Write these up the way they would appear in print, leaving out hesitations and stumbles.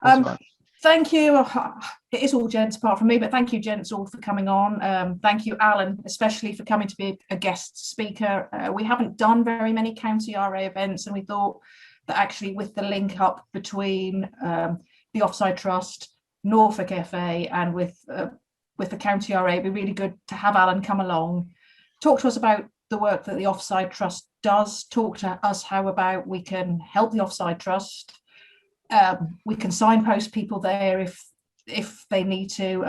That's all Um, right. Thank you. It is all gents apart from me, but thank you, gents, all for coming on. Thank you, Alan, especially for coming to be a guest speaker. We haven't done very many County RA events, and we thought that actually with the link up between the Offside Trust, Norfolk FA, and with the County RA, it'd be really good to have Alan come along, talk to us about the work that the Offside Trust does, talk to us how about we can help the Offside Trust. We can signpost people there if they need to.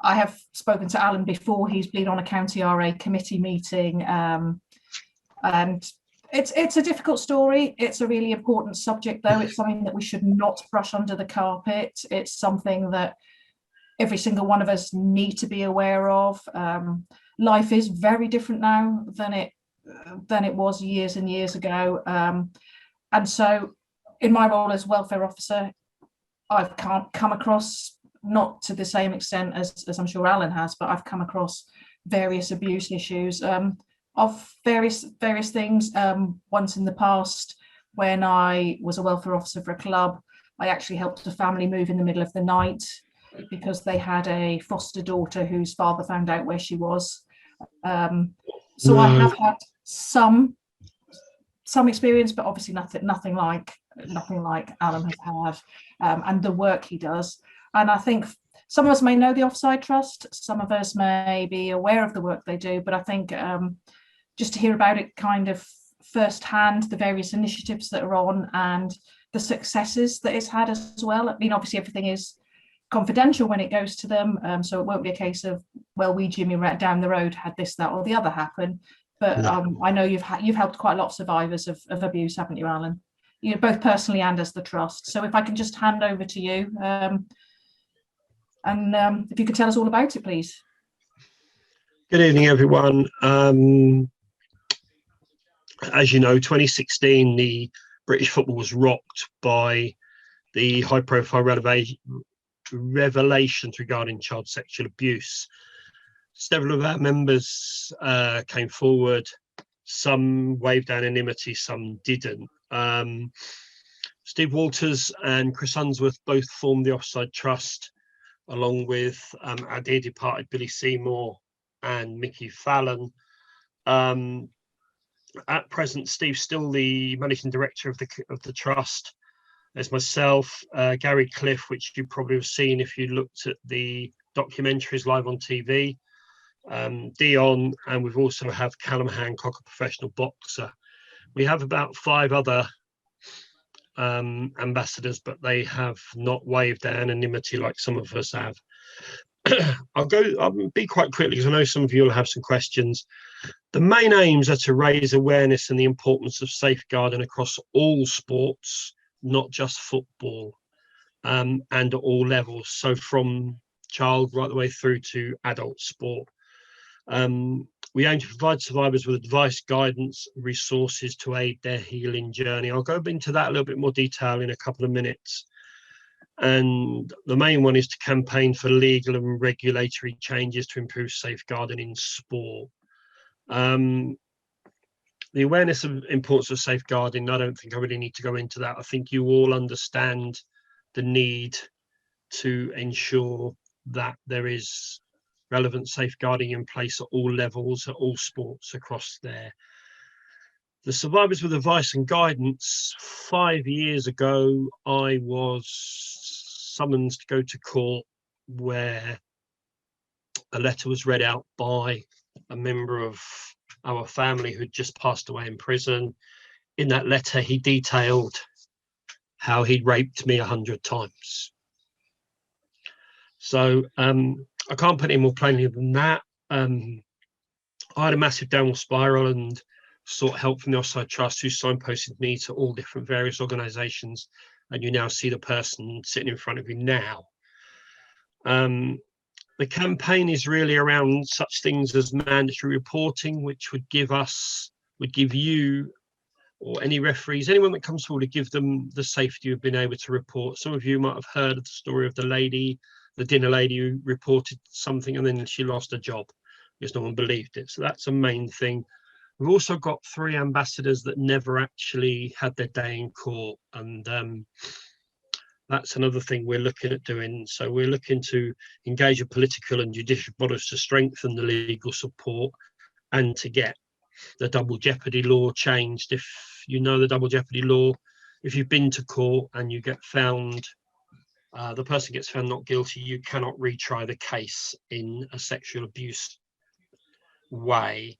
I have spoken to Alan before. He's been on a County RA committee meeting, and it's a difficult story. It's a really important subject, though. It's something that we should not brush under the carpet. It's something that every single one of us need to be aware of. Life is very different now than it was years and years ago, and so in my role as welfare officer, I've come across, not to the same extent as I'm sure Alan has, but I've come across various abuse issues of various things. Once in the past, when I was a welfare officer for a club, I actually helped a family move in the middle of the night because they had a foster daughter whose father found out where she was. So I have had some experience, but obviously nothing like Alan has had, and the work he does. And I think some of us may know the Offside Trust, some of us may be aware of the work they do, but I think just to hear about it kind of firsthand, the various initiatives that are on and the successes that it's had as well. I mean, obviously everything is confidential when it goes to them, so it won't be a case of, well, we Jimmy right down the road had this, that, or the other happen. But I know you've helped quite a lot of survivors of abuse, haven't you, Alan? You know, both personally and as the trust. So if I can just hand over to you, and if you could tell us all about it, please. Good evening, everyone. As you know, 2016, the British football was rocked by the high-profile revelations regarding child sexual abuse. Several of our members came forward. Some waived anonymity, some didn't. Steve Walters and Chris Unsworth both formed the Offside Trust, along with our dear departed Billy Seymour and Mickey Fallon. At present, Steve's still the managing director of the trust. There's myself, Gary Cliff, which you probably have seen if you looked at the documentaries live on TV. Dion, and we've also have Callum Hancock, a professional boxer. We have about 5 other ambassadors, but they have not waived their anonymity like some of us have. I'll be quite quickly because I know some of you will have some questions. The main aims are to raise awareness and the importance of safeguarding across all sports, not just football, and at all levels. So from child right the way through to adult sport. We aim to provide survivors with advice, guidance, resources to aid their healing journey. I'll go into that a little bit more detail in a couple of minutes. And the main one is to campaign for legal and regulatory changes to improve safeguarding in sport. The awareness of importance of safeguarding, I don't think I really need to go into that. I think you all understand the need to ensure that there is relevant safeguarding in place at all levels, at all sports across there. The Survivors with Advice and Guidance, 5 years ago, I was summoned to go to court where a letter was read out by a member of our family who'd just passed away in prison. In that letter, he detailed how he'd raped me 100 times. So I can't put it more plainly than that. I had a massive downward spiral and sought help from the Offside Trust, who signposted me to all different various organisations, and you now see the person sitting in front of you now. The campaign is really around such things as mandatory reporting, which would give you, or any referees, anyone that comes forward, to give them the safety of being able to report. Some of you might have heard of the story of the dinner lady who reported something and then she lost her job because no one believed it. So that's a main thing. We've also got 3 ambassadors that never actually had their day in court, and That's another thing we're looking at doing. So we're looking to engage with political and judicial bodies to strengthen the legal support and to get the double jeopardy law changed. If you know the double jeopardy law, if you've been to court and you get found, the person gets found not guilty, you cannot retry the case in a sexual abuse way.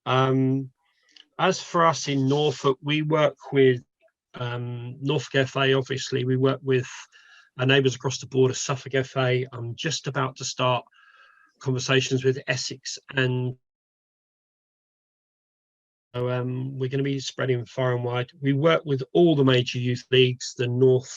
As for us in Norfolk, we work with Norfolk FA, obviously. We work with our neighbours across the border, Suffolk FA. I'm just about to start conversations with Essex, and so we're going to be spreading far and wide. We work with all the major youth leagues, the Norfolk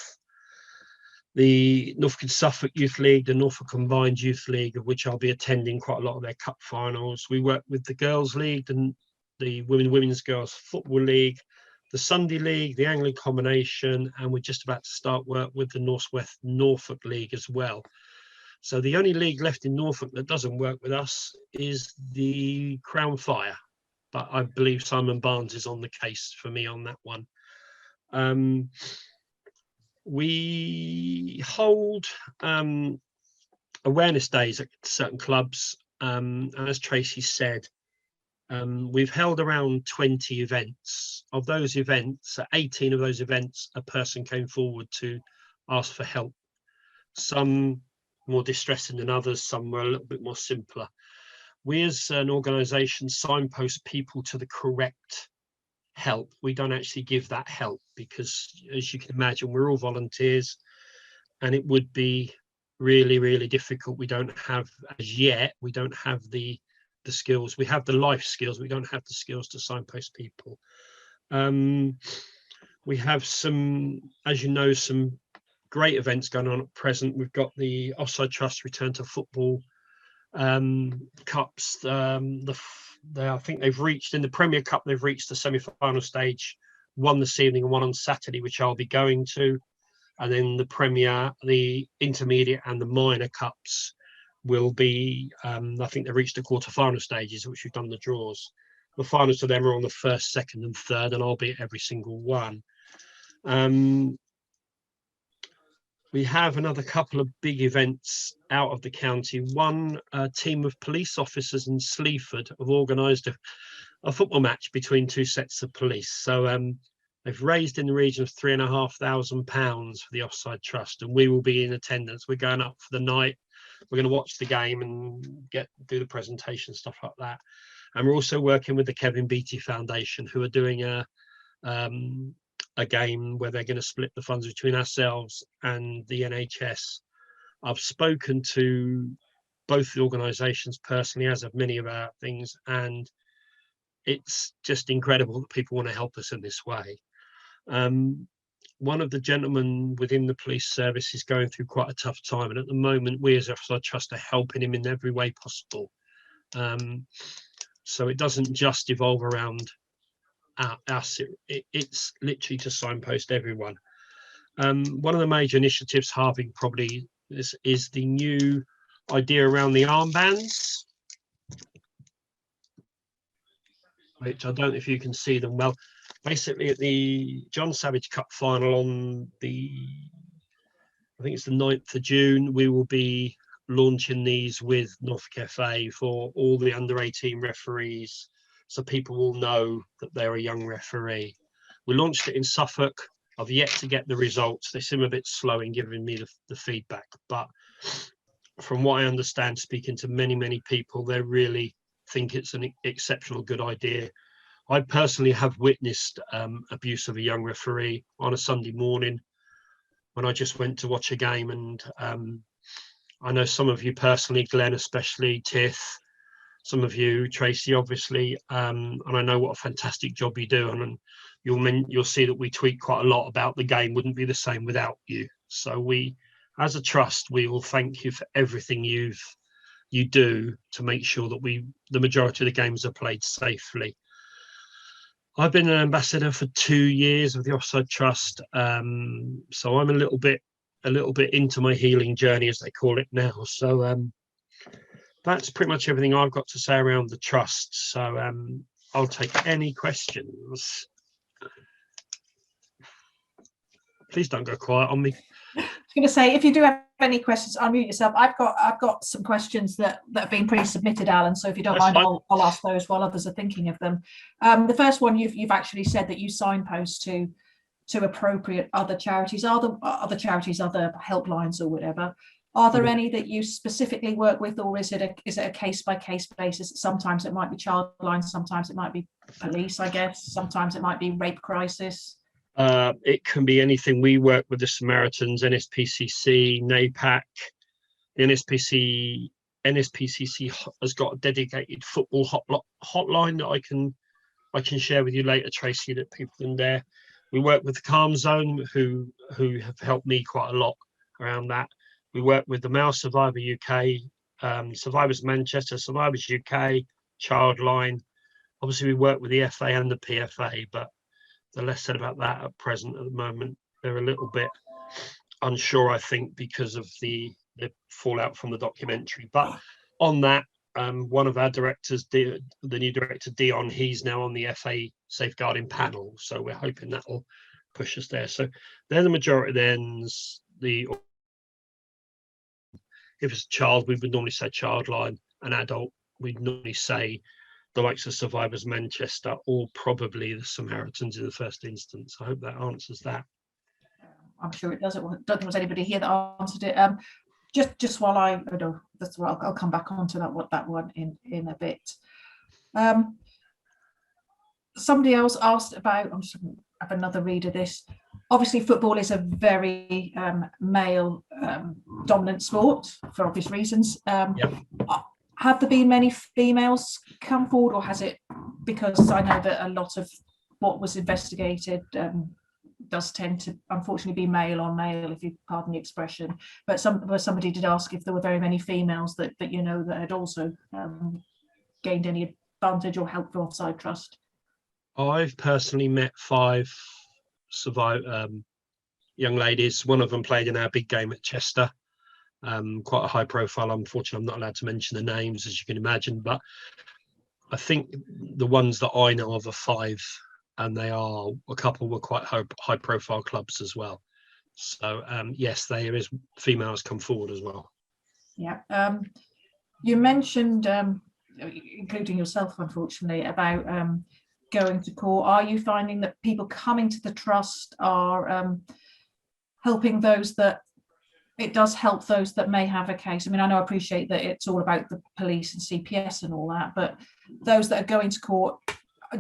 and Suffolk Youth League, the Norfolk Combined Youth League, of which I'll be attending quite a lot of their cup finals. We work with the Girls League and the Women's Girls Football League, the Sunday League, the Angling Combination, and we're just about to start work with the Northwest Norfolk League as well. So the only league left in Norfolk that doesn't work with us is the Crown Fire, but I believe Simon Barnes is on the case for me on that one. We hold awareness days at certain clubs, and as Tracy said, we've held around 20 events. Of those events, 18 of those events, a person came forward to ask for help. Some more distressing than others, some were a little bit more simpler. We as an organisation signpost people to the correct help. We don't actually give that help because, as you can imagine, we're all volunteers and it would be really, really difficult. We don't have, as yet, we don't have the skills. We have the life skills. We don't have the skills to signpost people. We have some, as you know, some great events going on at present. We've got the Offside Trust Return to Football Cups. I think they've reached, in the Premier Cup, they've reached the semi-final stage, one this evening and one on Saturday, which I'll be going to. And then the Premier, the Intermediate and the Minor Cups will be, I think they've reached the quarter-final stages, which we've done the draws. The finals to them are on the 1st, 2nd and 3rd, and I'll be at every single one. We have another couple of big events out of the county. One team of police officers in Sleaford have organised a football match between two sets of police. So they've raised in the region of £3,500 for the Offside Trust, and we will be in attendance. We're going up for the night. We're going to watch the game and do the presentation, stuff like that. And we're also working with the Kevin Beattie Foundation, who are doing a game where they're going to split the funds between ourselves and the NHS. I've spoken to both the organisations personally, as have many of our things, and it's just incredible that people want to help us in this way. One of the gentlemen within the police service is going through quite a tough time, and at the moment we as Offside Trust are helping him in every way possible. So it doesn't just evolve around us, it's literally to signpost everyone. One of the major initiatives Harvey probably is the new idea around the armbands, which I don't know if you can see them well. Basically, at the John Savage Cup final on I think it's the 9th of June, we will be launching these with Norfolk FA for all the under-18 referees, so people will know that they're a young referee. We launched it in Suffolk. I've yet to get the results. They seem a bit slow in giving me the feedback, but from what I understand, speaking to many, many people, they really think it's an exceptional good idea. I personally have witnessed abuse of a young referee on a Sunday morning when I just went to watch a game, and I know some of you personally, Glenn especially, Tith, some of you, Tracy, obviously, and I know what a fantastic job you do, and you'll see that we tweet quite a lot about the game wouldn't be the same without you. So we, as a trust, we will thank you for everything you do to make sure that the majority of the games are played safely. I've been an ambassador for 2 years of the Offside Trust, so I'm a little bit into my healing journey, as they call it now. So that's pretty much everything I've got to say around the trust. So I'll take any questions. Please don't go quiet on me. I was going to say, if you do have any questions, unmute yourself. I've got some questions that have been pre-submitted, Alan. So if you don't That's mind, fine. I'll ask those while others are thinking of them. The first one, you've actually said that you signpost to appropriate other charities. Are there other charities, other helplines or whatever? Are there any that you specifically work with, or is it a case-by-case basis? Sometimes it might be Childline, sometimes it might be police, I guess. Sometimes it might be rape crisis. It can be anything. We work with the Samaritans, NSPCC, NAPAC. The NSPCC has got a dedicated football hotline that I can share with you later, Tracy, that people in there. We work with the Calm Zone, who have helped me quite a lot around that. We work with the Male Survivor UK, Survivors Manchester, Survivors UK, Childline. Obviously, we work with the FA and the PFA, but the less said about that at present. At the moment, they're a little bit unsure, I think, because of the fallout from the documentary. But on that, one of our directors, the new director Dion, he's now on the FA safeguarding panel, so we're hoping that will push us there. So they're the majority. Then if it's a child, we would normally say Childline. An adult, we'd normally say the likes of Survivors Manchester, or probably the Samaritans in the first instance. I hope that answers that. I'm sure it does. I don't think there's anybody here that answered it. Just while I'll come back onto that one in a bit. Somebody else asked about, I'm just going to have another read of this. Obviously, football is a very male dominant sport for obvious reasons. Yep. Have there been many females come forward, or has it, because I know that a lot of what was investigated does tend to unfortunately be male on male, if you pardon the expression, but somebody did ask if there were very many females that you know that had also gained any advantage or help for Offside Trust. I've personally met 5 young ladies. One of them played in our big game at Chester, quite a high profile. Unfortunately, I'm not allowed to mention the names, as you can imagine, but I think the ones that I know of are 5, and a couple were quite high profile clubs as well. So yes, there is females come forward as well. Yeah. You mentioned, including yourself, unfortunately, about going to court. Are you finding that people coming to the trust are helping those that, it does help those that may have a case? I mean, I appreciate that it's all about the police and CPS and all that, but those that are going to court,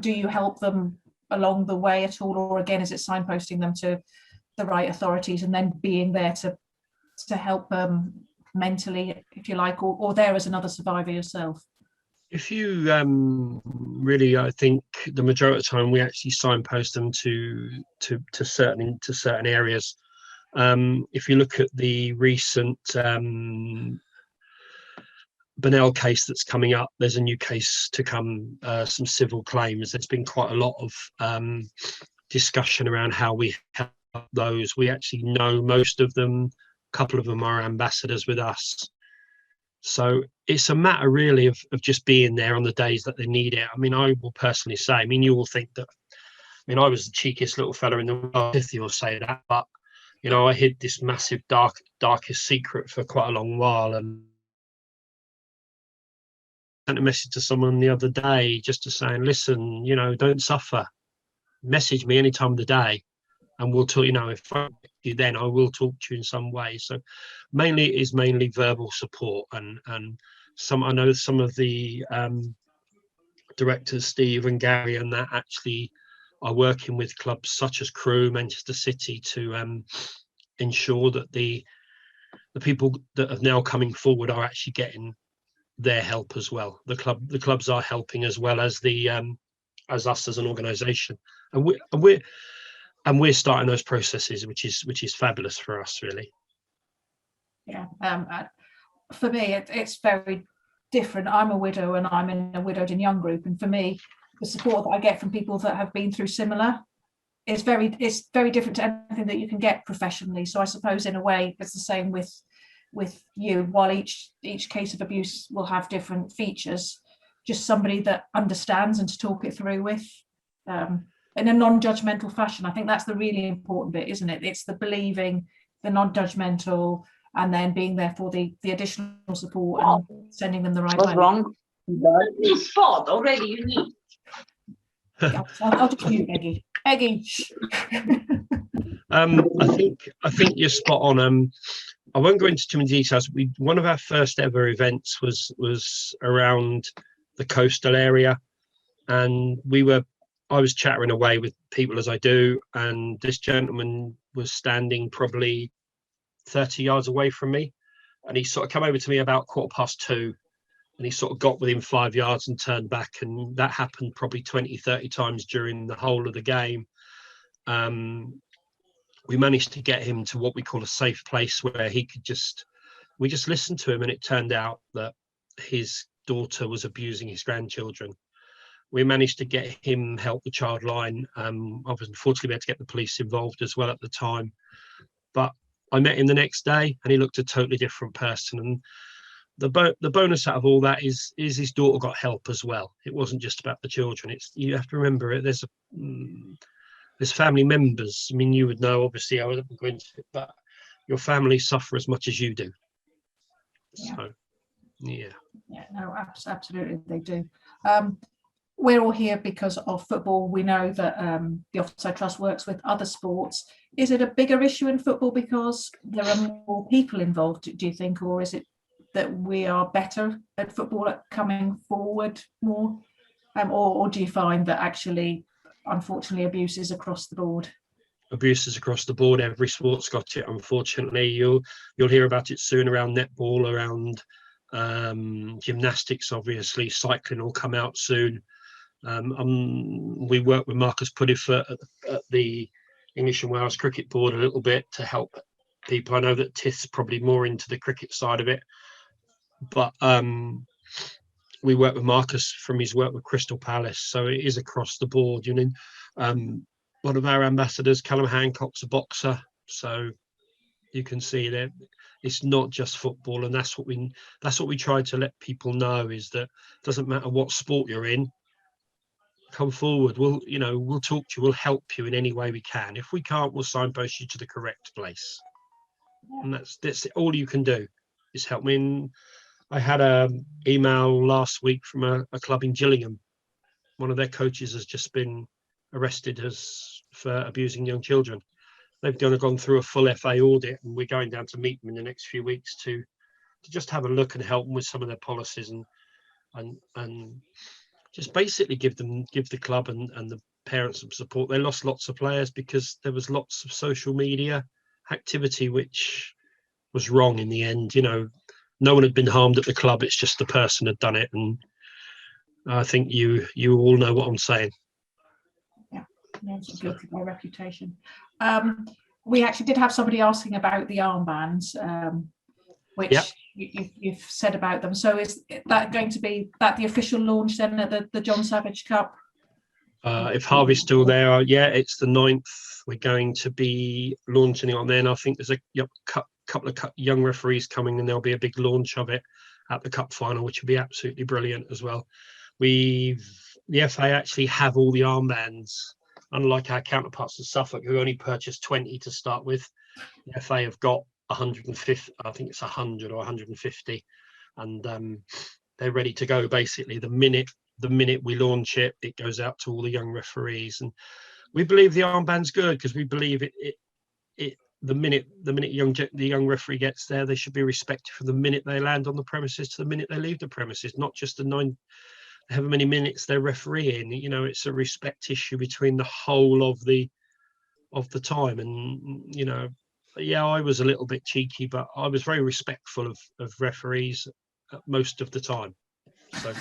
do you help them along the way at all, or again, is it signposting them to the right authorities and then being there to help mentally, if you like, or there as another survivor yourself? If you really, I think the majority of the time we actually signpost them to certain areas. If you look at the recent Bonnell case that's coming up, there's a new case to come, some civil claims. There's been quite a lot of discussion around how we help those. We actually know most of them. A couple of them are ambassadors with us. So it's a matter really of just being there on the days that they need it. I mean, I will personally say, I mean, you will think that, I mean, I was the cheekiest little fella in the world, if you'll say that, but, you know, I hid this massive darkest secret for quite a long while, and sent a message to someone the other day just to say, listen, you know, don't suffer. Message me any time of the day, and we'll talk. You know, if I you, then I will talk to you in some way. So mainly it is mainly verbal support, and I know some of the directors, Steve and Gary, and that actually are working with clubs such as Crewe, Manchester City, to ensure that the people that are now coming forward are actually getting their help as well. The clubs are helping as well as as us as an organisation, and we're starting those processes, which is fabulous for us, really. Yeah, for me, it's very different. I'm a widow, and I'm in a widowed and young group, and for me, the support that I get from people that have been through similar is very different to anything that you can get professionally. So I suppose in a way it's the same with you. While each case of abuse will have different features, just somebody that understands and to talk it through with in a non-judgmental fashion. I think that's the really important bit, isn't it? It's the believing the non-judgmental, and then being there for the additional support and sending them the right What's way. wrong? Spot already, you need. I'll just mute Eggy. Eggy. Shh. I think you're spot on. I won't go into too many details. One of our first ever events was around the coastal area, and I was chattering away with people as I do, and this gentleman was standing probably 30 yards away from me, and he sort of come over to me about 2:15, and he sort of got within 5 yards and turned back, and that happened probably 20-30 times during the whole of the game. We managed to get him to what we call a safe place where we just listened to him, and it turned out that his daughter was abusing his grandchildren. We managed to get him help the child line. I was unfortunately able to get the police involved as well at the time, but I met him the next day and he looked a totally different person. And the bonus out of all that is his daughter got help as well. It wasn't just about the children. You have to remember it. There's family members. I mean, you would know, obviously, I wouldn't go into it, but your family suffer as much as you do. Yeah. So, yeah. Yeah, no, absolutely, they do. We're all here because of football. We know that the Offside Trust works with other sports. Is it a bigger issue in football because there are more people involved, do you think, or is it that we are better at football at coming forward more? Or do you find that actually, unfortunately, abuse is across the board? Abuse is across the board. Every sport's got it. Unfortunately, you'll hear about it soon around netball, around gymnastics. Obviously, cycling will come out soon. We work with Marcus Puddifoot at the English and Wales Cricket Board a little bit to help people. I know that Tith's probably more into the cricket side of it, but we work with Marcus from his work with Crystal Palace, so it is across the board. You know, one of our ambassadors, Callum Hancock's a boxer, so you can see that it's not just football, and that's what we try to let people know, is that it doesn't matter what sport you're in. Come forward. We'll talk to you. We'll help you in any way we can. If we can't, we'll signpost you to the correct place. And that's all you can do is help me. I had an email last week from a club in Gillingham. One of their coaches has just been arrested for abusing young children. They've gone through a full FA audit, and we're going down to meet them in the next few weeks to just have a look and help them with some of their policies and just basically give the club and the parents some support. They lost lots of players because there was lots of social media activity which was wrong in the end. You know, no one had been harmed at the club. It's just the person had done it. And I think you all know what I'm saying. Yeah, it's guilty by reputation. We actually did have somebody asking about the armbands, which Yep. you've said about them. So is that going to be the official launch then at the John Savage Cup? If Harvey's still there, yeah, it's the 9th. We're going to be launching it on there. And I think there's a couple of young referees coming, and there'll be a big launch of it at the cup final, which will be absolutely brilliant as well. The FA actually have all the armbands, unlike our counterparts in Suffolk, who only purchased 20 to start with. The FA have got 150, I think it's 100 or 150, and they're ready to go. Basically, the minute we launch it, it goes out to all the young referees, and we believe the armband's good because we believe the minute the young referee gets there, they should be respected from the minute they land on the premises to the minute they leave the premises, not just the however many minutes they're refereeing. You know, it's a respect issue between the whole of the time. And you know, yeah, I was a little bit cheeky, but I was very respectful of referees most of the time. So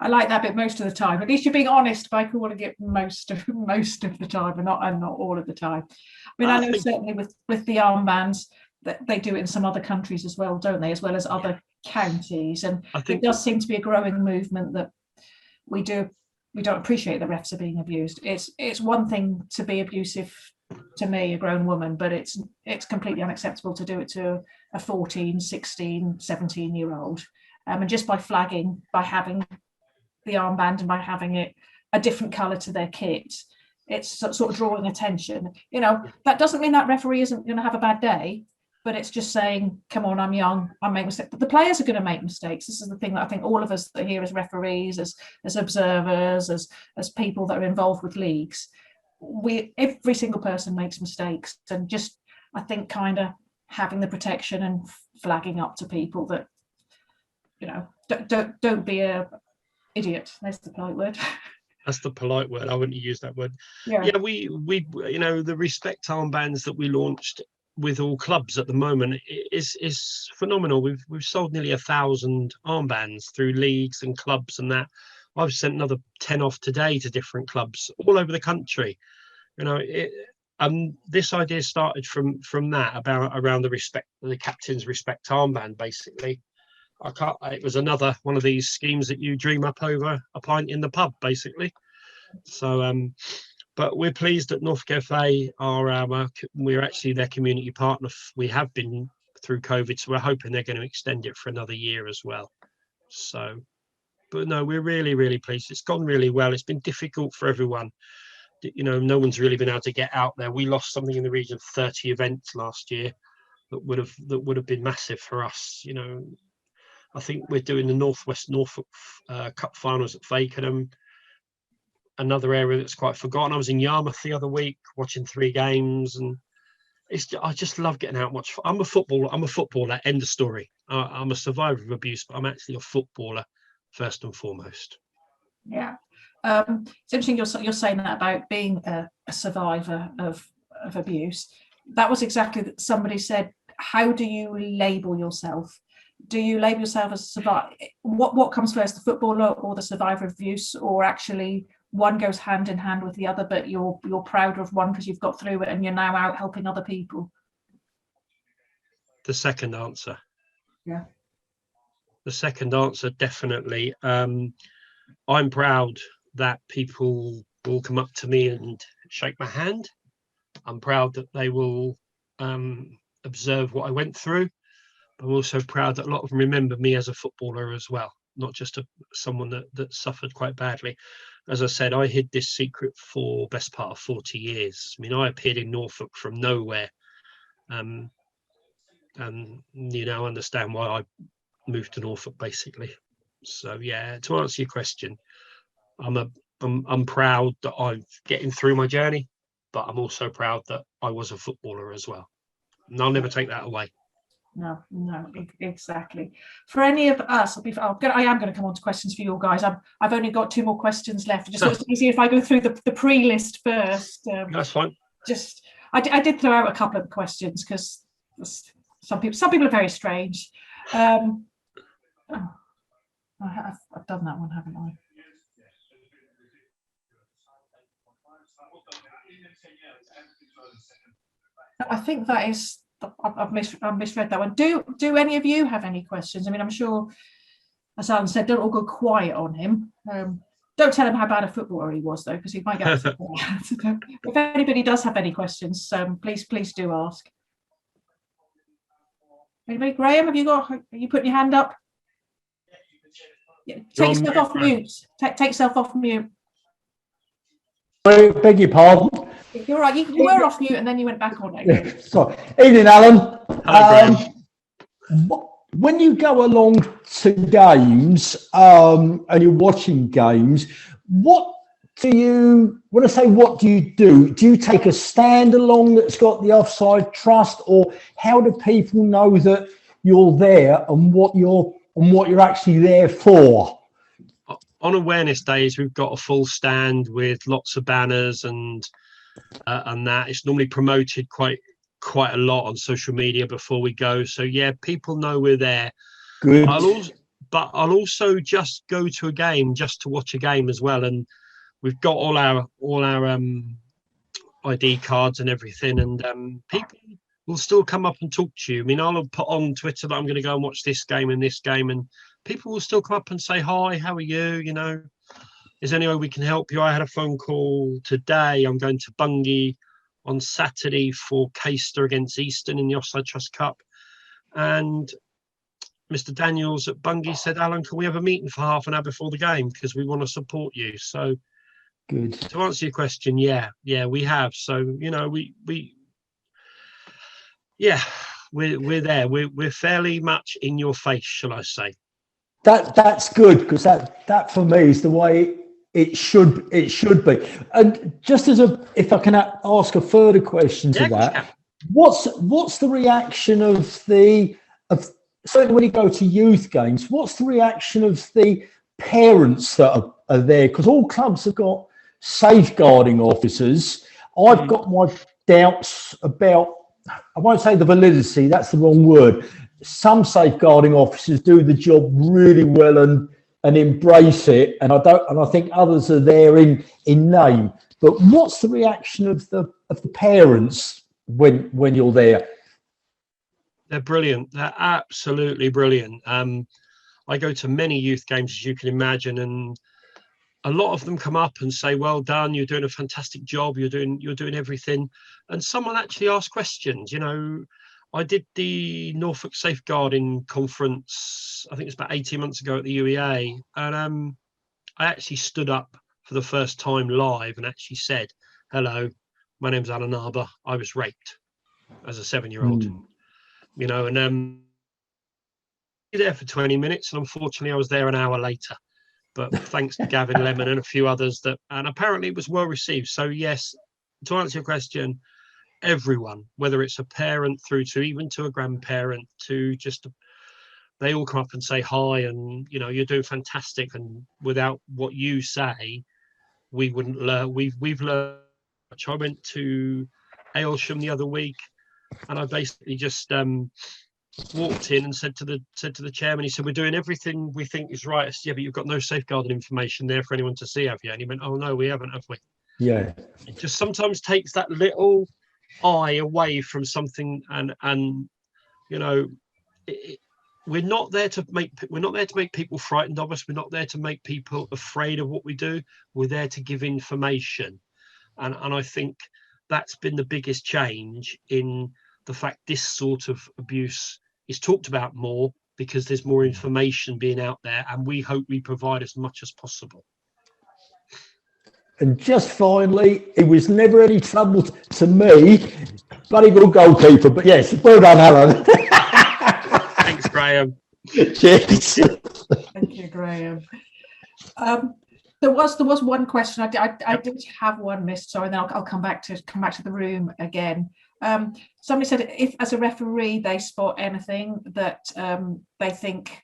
I like that bit, most of the time. At least you're being honest by calling it most of the time, and not all of the time. I mean, I know certainly with the armbands that they do it in some other countries as well, don't they? As well as other counties, and I think it does seem to be a growing movement that we don't appreciate that refs are being abused. It's one thing to be abusive to me, a grown woman, but it's completely unacceptable to do it to a 14, 16, 17-year-old. And just by flagging, by having the armband and by having it a different colour to their kit, it's sort of drawing attention. That doesn't mean that referee isn't going to have a bad day, but it's just saying, come on, I'm young, I make mistakes. But the players are going to make mistakes. This is the thing that I think all of us that are here as referees, as observers, as people that are involved with leagues, every single person makes mistakes. And just, I think, kind of having the protection and flagging up to people that, don't be a idiot. There's the polite word. That's the polite word. I wouldn't use that word. Yeah, we the respect armbands that we launched with all clubs at the moment is phenomenal. We've sold nearly 1,000 armbands through leagues and clubs, and that I've sent another 10 off today to different clubs all over the country. This idea started from that around the captain's respect armband. Basically, it was another one of these schemes that you dream up over a pint in the pub, basically. So but we're pleased that Norfolk FA we're actually their community partner. We have been through COVID, so we're hoping they're going to extend it for another year as well. So, but no, we're really, really pleased. It's gone really well. It's been difficult for everyone. No one's really been able to get out there. We lost something in the region of 30 events last year that would have been massive for us. I think we're doing the Northwest Norfolk Cup finals at Fakenham. Another area that's quite forgotten. I was in Yarmouth the other week watching 3 games, and I just love getting out and watch. I'm a footballer. End of story. I'm a survivor of abuse, but I'm actually a footballer first and foremost. Yeah. It's interesting you're saying that about being a survivor of abuse. That was exactly somebody said. How do you label yourself? Do you label yourself as a survivor? What comes first, the footballer or the survivor of abuse, or actually one goes hand in hand with the other, but you're prouder of one because you've got through it and you're now out helping other people? The second answer. Yeah. The second answer, definitely. I'm proud that people will come up to me and shake my hand. I'm proud that they will observe what I went through. I'm also proud that a lot of them remember me as a footballer as well, not just someone that suffered quite badly. As I said, I hid this secret for best part of 40 years. I mean, I appeared in Norfolk from nowhere, and understand why I moved to Norfolk, basically. So yeah, to answer your question, I'm proud that I'm getting through my journey, but I'm also proud that I was a footballer as well, and I'll never take that away. No, exactly. For any of us, I am going to come on to questions for you guys. I've only got 2 more questions left. I just thought it's easier if I go through the pre-list first. That's fine. I did throw out a couple of questions because some people are very strange. I've done that one, haven't I? I think that is. I've misread that one. Do any of you have any questions? I mean, I'm sure, as Alan said, don't all go quiet on him. Don't tell him how bad a footballer he was, though, because he might get upset. If anybody does have any questions, please do ask. Anybody? Graham, are you putting your hand up? Yeah, take yourself off mute. Take yourself off mute. I beg your pardon. You're right. You were off mute and then you went back on it. Sorry. Evening, Alan. Hello, Graham. When you go along to games and you're watching games, what do you do? Do you take a stand along that's got the Offside Trust, or how do people know that you're there and what you're actually there for? On awareness days, we've got a full stand with lots of banners and that. It's normally promoted quite a lot on social media before we go. So yeah, people know we're there. Good. I'll also just go to a game just to watch a game as well, and we've got all our ID cards and everything, and people will still come up and talk to you. I mean, I'll put on Twitter that I'm going to go and watch this game and this game, and people will still come up and say, hi, how are you? Is there any way we can help you? I had a phone call today. I'm going to Bungay on Saturday for Caister against Easton in the Offside Trust Cup. And Mr. Daniels at Bungay said, Alan, can we have a meeting for half an hour before the game? Because we want to support you. So Good. To answer your question, yeah, we have. So, you know, we're there. We're fairly much in your face, shall I say? That's good, because that for me is the way it should be. And just if I can ask a further question to that, what's the reaction of certainly when you go to youth games, what's the reaction of the parents that are there? Because all clubs have got safeguarding officers. I've got my doubts about, I won't say the validity, that's the wrong word. Some safeguarding officers do the job really well and embrace it, and I think others are there in name. But what's the reaction of the parents when you're there? They're brilliant. They're absolutely brilliant. I go to many youth games, as you can imagine, and a lot of them come up and say, "Well done, you're doing a fantastic job. You're doing everything." And someone actually asked questions. You know, I did the Norfolk Safeguarding Conference, I think it's about 18 months ago at the UEA, and I actually stood up for the first time live and actually said, "Hello, my name's Alan Arber. I was raped as a 7-year-old." You know, and there for 20 minutes, and unfortunately I was there an hour later. But thanks to Gavin Lemon and a few others, and apparently it was well received. So yes, to answer your question, everyone, whether it's a parent through to even to a grandparent, to just, they all come up and say hi, and you know, you're doing fantastic. And without what you say, we wouldn't learn. We've learned much. I went to Aylsham the other week, and I basically just walked in and said to the chairman, he said, "We're doing everything we think is right." I said, "Yeah, but you've got no safeguarding information there for anyone to see, have you?" And he went, "Oh no, we haven't, have we?" Yeah. It just sometimes takes that little eye away from something, and you know, we're not there to make people frightened of us. We're not there to make people afraid of what we do. We're there to give information, and I think that's been the biggest change in the fact this sort of abuse is talked about more, because there's more information being out there, and we hope we provide as much as possible. And just finally, it was never any trouble to me. Bloody good goalkeeper, but yes, well done, Alan. Thanks, Graham. Cheers. Thank you, Graham. There was one question. I did have one missed, so then I'll come back to the room again. Somebody said if, as a referee, they spot anything that they think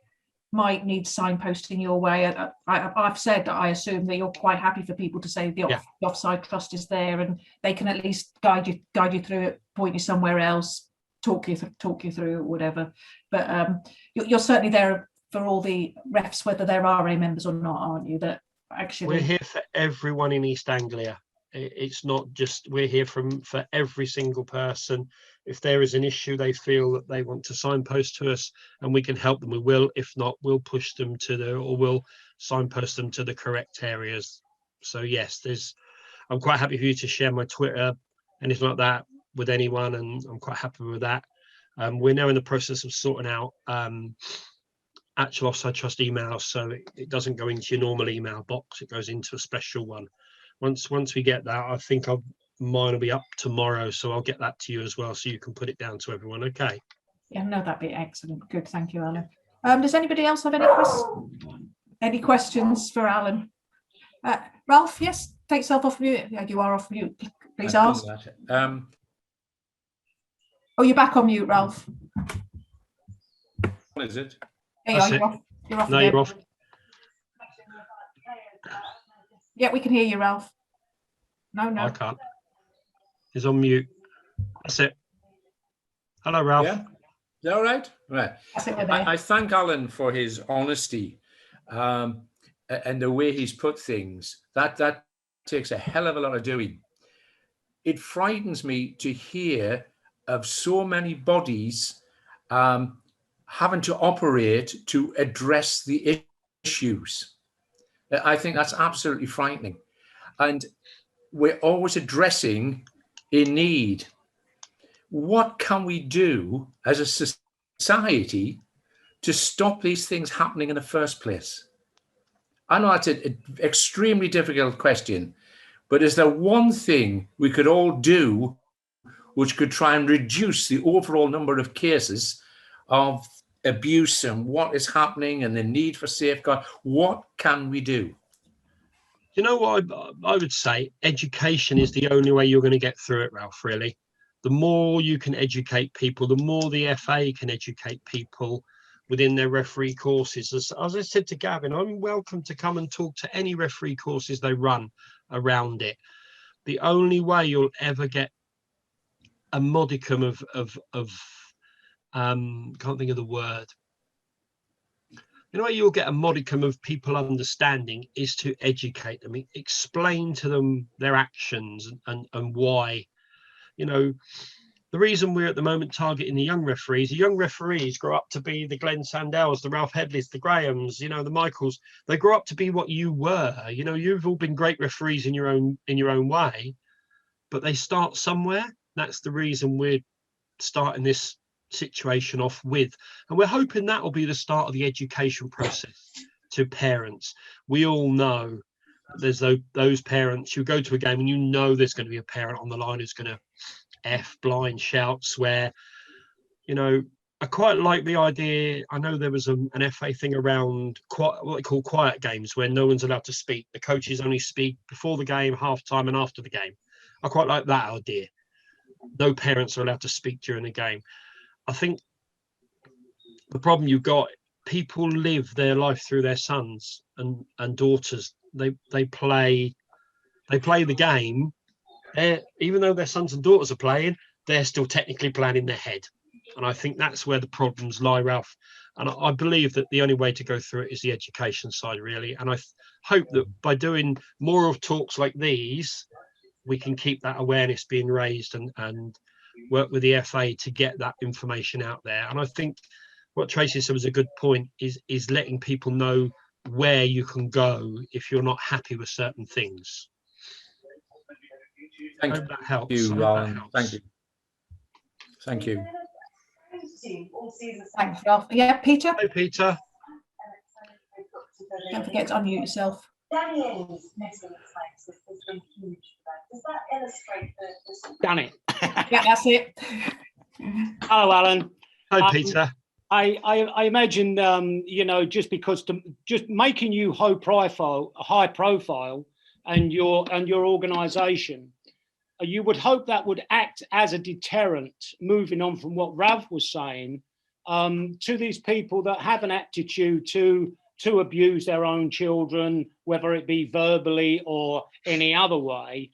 might need signposting your way. I've said that I assume that you're quite happy for people to say the Offside Trust is there, and they can at least guide you through it, point you somewhere else, talk you through it, whatever. But you're certainly there for all the refs, whether they're RA members or not, aren't you? That actually we're here for everyone in East Anglia. It's not just, we're here for every single person. If there is an issue they feel that they want to signpost to us and we can help them, we will. If not, we'll push them we'll signpost them to the correct areas. So yes, I'm quite happy for you to share my Twitter, anything like that, with anyone, and I'm quite happy with that. We're now in the process of sorting out actual Offside Trust emails, so it doesn't go into your normal email box, it goes into a special one. Once we get that, I think mine will be up tomorrow, so I'll get that to you as well, so you can put it down to everyone. Okay. Yeah, no, that'd be excellent. Good, thank you, Alan. Does anybody else have any questions for Alan? Ralph, yes, take yourself off mute. Yeah, you are off mute. Please ask. Oh, you're back on mute, Ralph. What is it? There you are. You're off. You're off. No, again. you're off. Yeah, we can hear you, Ralph. No. I can't. He's on mute. That's it. Hello, Ralph. Yeah. Is that all right? Right. I thank Alan for his honesty and the way he's put things. That takes a hell of a lot of doing. It frightens me to hear of so many bodies having to operate to address the issues. I think that's absolutely frightening. And we're always addressing a need. What can we do as a society to stop these things happening in the first place? I know that's an extremely difficult question, But is there one thing we could all do which could try and reduce the overall number of cases of abuse and what is happening and the need for safeguard? What can we do? You know what I would say? Education is the only way you're going to get through it, Ralph, really. The more you can educate people, the more the FA can educate people within their referee courses. As I said to Gavin, I'm welcome to come and talk to any referee courses they run around it. The only way you'll ever get a modicum of can't think of the word. You know, you'll get a modicum of people understanding is to educate them, explain to them their actions and why. You know, the reason we're at the moment targeting the young referees grow up to be the Glenn Sandells, the Ralph Headleys, the Grahams, you know, the Michaels. They grow up to be what you were. You know, you've all been great referees in your own way, but they start somewhere. That's the reason we're starting this situation off with, and we're hoping that will be the start of the education process to parents. We all know there's those parents who go to a game and you know there's going to be a parent on the line who's going to blind, shout, swear. You know, I quite like the idea. I know there was an FA thing around what they call quiet games, where no one's allowed to speak. The coaches only speak before the game, half time, and after the game. I quite like that idea. No parents are allowed to speak during the game. I think the problem you've got, people live their life through their sons and daughters. They play the game. Even though their sons and daughters are playing, they're still technically playing in their head. And I think that's where the problems lie, Ralph. And I believe that the only way to go through it is the education side, really. And I hope that by doing more of talks like these, we can keep that awareness being raised and work with the FA to get that information out there. And I think what Tracy said was a good point, is letting people know where you can go if you're not happy with certain things. Thank I hope that helps. you, Alan. Thank you. Thank you. Thanks, Ralph. Yeah, Peter? Hi, Peter. Don't forget to unmute yourself. Danny. Yeah, that's it. Hello, Alan. Hi, Peter. I imagine, you know, just making you high profile and your organisation, you would hope that would act as a deterrent, moving on from what Rav was saying, to these people that have an aptitude to abuse their own children, whether it be verbally or any other way.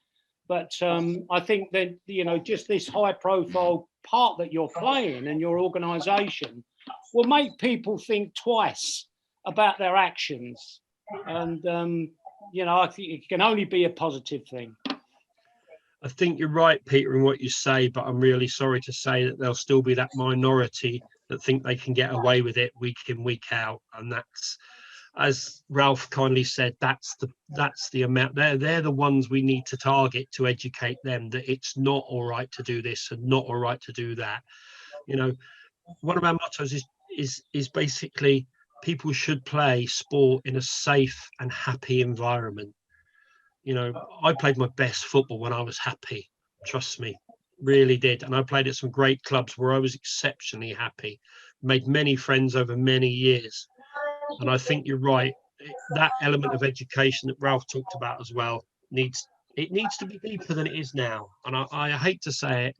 But I think that, you know, just this high profile part that you're playing in your organisation will make people think twice about their actions. And, you know, I think it can only be a positive thing. I think you're right, Peter, in what you say, but I'm really sorry to say that there'll still be that minority that think they can get away with it week in, week out. And that's, as Ralph kindly said, that's the amount. They're the ones we need to target to educate them that it's not all right to do this and not all right to do that. You know, one of our mottos is basically people should play sport in a safe and happy environment. You know, I played my best football when I was happy. Trust me, really did. And I played at some great clubs where I was exceptionally happy, made many friends over many years. And I think you're right. That element of education that Ralph talked about as well needs to be deeper than it is now. And I hate to say it,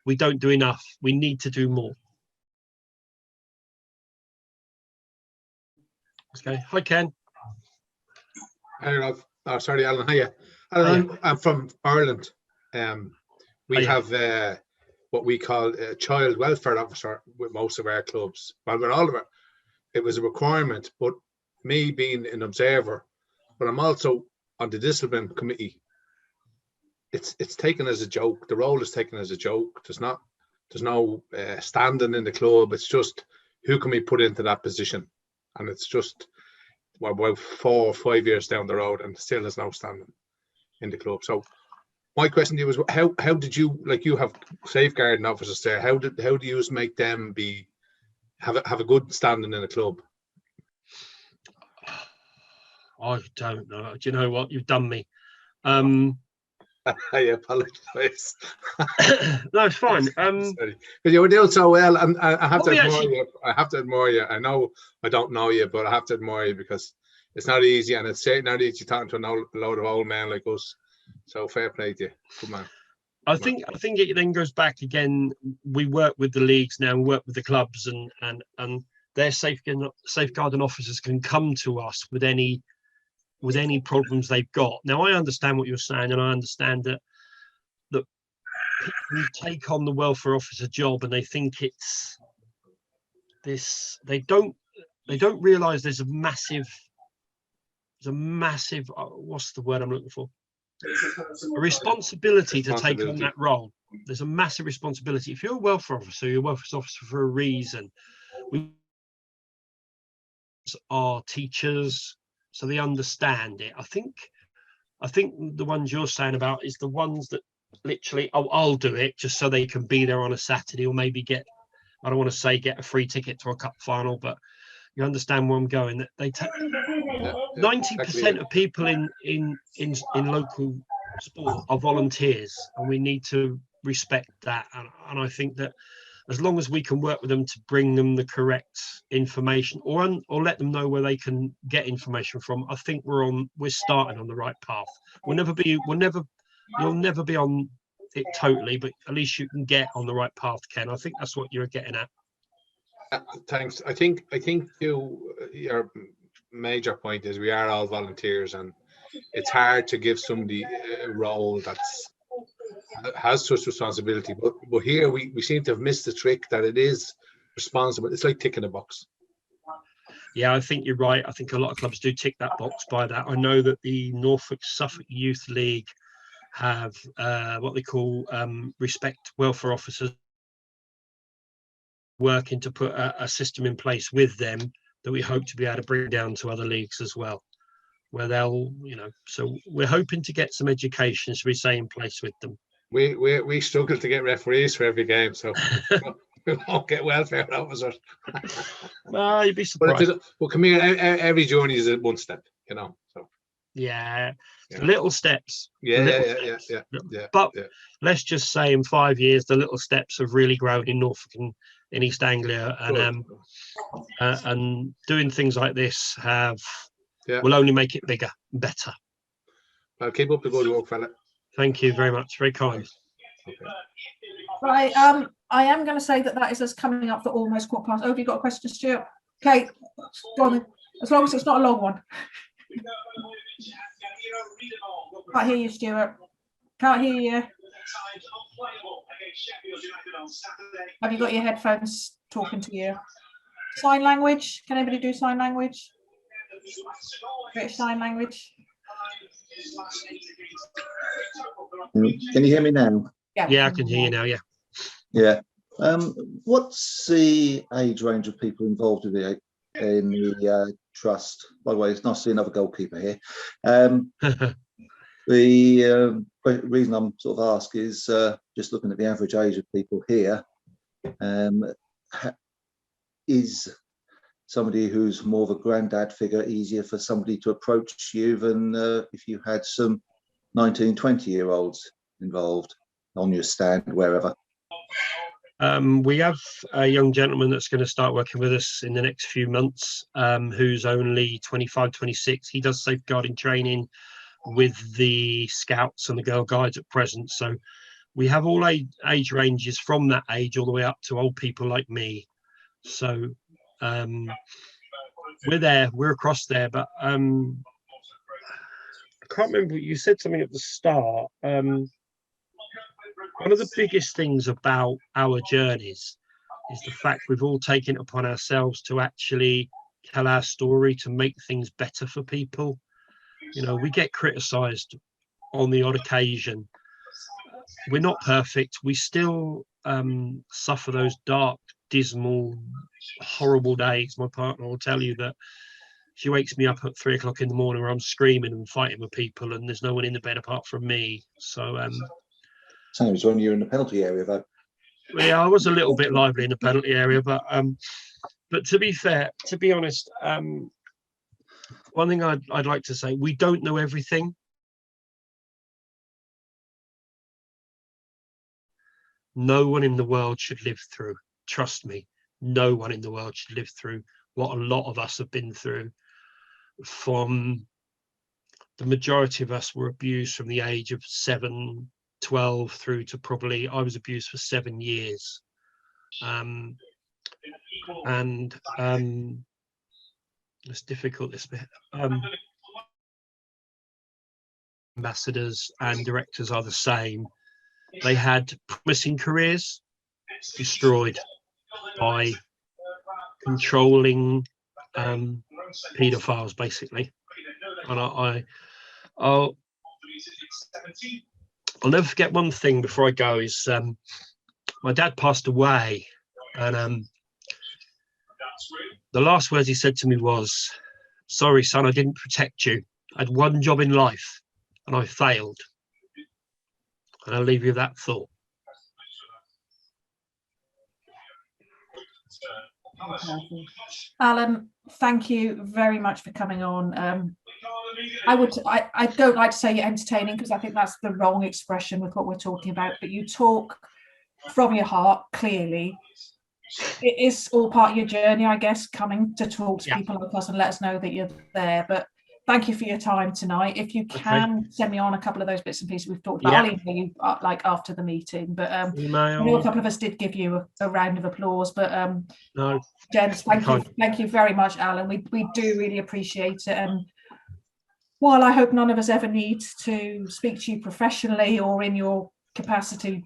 we don't do enough. We need to do more. Okay. Hi, Ken. Hi, Ralph. Oh, sorry, Alan. Hiya. Alan, I'm from Ireland. We have what we call a child welfare officer with most of our clubs. Well, with all of it, it was a requirement. But me being an observer, but I'm also on the discipline committee. It's taken as a joke. The role is taken as a joke. There's no standing in the club. It's just who can we put into that position, and it's just. Well, about 4 or 5 years down the road, and still there's no standing in the club. So my question to you was, how did you, like, you have safeguarding officers there, how do you make them have a good standing in the club? I don't know. Do you know what? You've done me. I apologise. No, it's fine. Sorry, because you were doing so well, and I have to we admire actually- you. I have to admire you. I know I don't know you, but I have to admire you because it's not easy, and it's certainly not easy talking to a load of old men like us. So fair play to you. Good man. I think it then goes back again. We work with the leagues now, we work with the clubs, and their safeguarding officers can come to us with any problems they've got. Now, I understand what you're saying, and I understand that people take on the welfare officer job and they think it's this. They don't realise there's a massive. What's the word I'm looking for? A responsibility to take on that role. There's a massive responsibility. If you're a welfare officer, you're a welfare officer for a reason. We are teachers, so they understand it. I think the ones you're saying about is the ones that literally, oh, I'll do it just so they can be there on a Saturday, or maybe get I don't want to say get a free ticket to a cup final, but you understand where I'm going. That they take 90% of people in local sport are volunteers, and we need to respect that. And I think that as long as we can work with them to bring them the correct information, or let them know where they can get information from, I think we're starting on the right path. You'll never be on it totally, but at least you can get on the right path, Ken. I think that's what you're getting at. Thanks. I think your major point is we are all volunteers, and it's hard to give somebody a role that has such responsibility. But here we seem to have missed the trick that it is responsible. It's like ticking a box. Yeah, I think you're right. I think a lot of clubs do tick that box by that. I know that the Norfolk Suffolk Youth League have what they call respect welfare officers, working to put a system in place with them that we hope to be able to bring down to other leagues as well, where they'll, so we're hoping to get some education, should we say, in place with them. We struggle to get referees for every game, so we won't get welfare officers. Well, you'd be surprised. Well, come here, every journey is one step, so. Yeah. Little steps. Yeah. But let's just say in 5 years, the little steps have really grown in Norfolk and in East Anglia, and doing things like this will only make it bigger and better. Well, keep up the good work, fella. Thank you very much. Very kind. Okay. Right. I am going to say that is us coming up for almost 15:15. Oh, have you got a question, Stuart? Okay. Go on then. As long as it's not a long one. Can't hear you, Stuart. Can't hear you. Have you got your headphones talking to you? Sign language? Can anybody do sign language? British Sign Language? Can you hear me now? Yeah, I can hear you now. Yeah. Yeah. What's the age range of people involved in the trust? By the way, it's nice to see another goalkeeper here. The reason I'm sort of asked is just looking at the average age of people here. Is somebody who's more of a granddad figure easier for somebody to approach you than if you had some 19, 20-year-olds involved on your stand, wherever? We have a young gentleman that's going to start working with us in the next few months, who's only 25, 26. He does safeguarding training with the Scouts and the Girl Guides at present. So we have all age ranges from that age all the way up to old people like me. So we're across there, but I can't remember, you said something at the start. One of the biggest things about our journeys is the fact we've all taken it upon ourselves to actually tell our story, to make things better for people. We get criticised on the odd occasion. We're not perfect. We still suffer those dark, dismal, horrible days. My partner will tell you that she wakes me up at 3 o'clock in the morning where I'm screaming and fighting with people, and there's no one in the bed apart from me. So Same as when you're in the penalty area, though. yeah, I was a little bit lively in the penalty area, but to be fair, to be honest, one thing I'd like to say, we don't know everything. no one in the world should live through. Trust me, no one in the world should live through what a lot of us have been through. From the majority of us were abused from the age of 7, 12 through to probably, I was abused for 7 years. It's difficult, this bit. Ambassadors and directors are the same. They had promising careers destroyed by controlling paedophiles, basically. And I'll never forget one thing before I go is my dad passed away, and the last words he said to me was, "Sorry, son, I didn't protect you. I had one job in life and I failed." And I'll leave you with that thought. Alan, thank you very much for coming on. I don't like to say you're entertaining, because I think that's the wrong expression with what we're talking about, but you talk from your heart, clearly. It is all part of your journey, I guess, coming to talk to people like us and let us know that you're there. But thank you for your time tonight. If you can send me on a couple of those bits and pieces we've talked about, I'll email you like after the meeting. But I know a couple of us did give you a round of applause. But no, gents, thank you very much, Alan. We do really appreciate it. And while I hope none of us ever need to speak to you professionally or in your capacity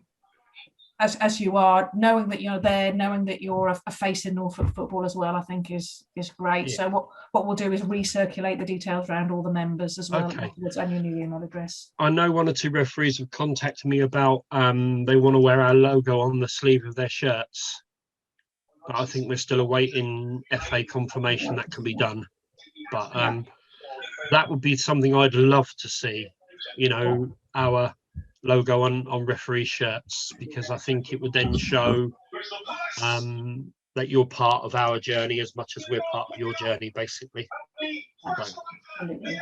as you are, knowing that you're there, knowing that you're a face in Norfolk football as well, I think is great. Yeah. So what we'll do is recirculate the details around all the members as well, and your new email address. I know 1 or 2 referees have contacted me about they want to wear our logo on the sleeve of their shirts, but I think we're still awaiting FA confirmation that can be done. But that would be something I'd love to see, you know, our logo on referee shirts, because I think it would then show that you're part of our journey as much as we're part of your journey, basically. Absolutely.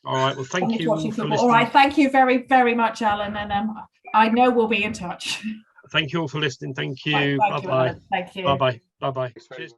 All right, well, thank you for listening. All right, thank you very, very much, Alan, and I know we'll be in touch. Thank you all for listening. Thank you. Right, thank you, Alan. Thank you. Bye-bye. Bye-bye. Cheers.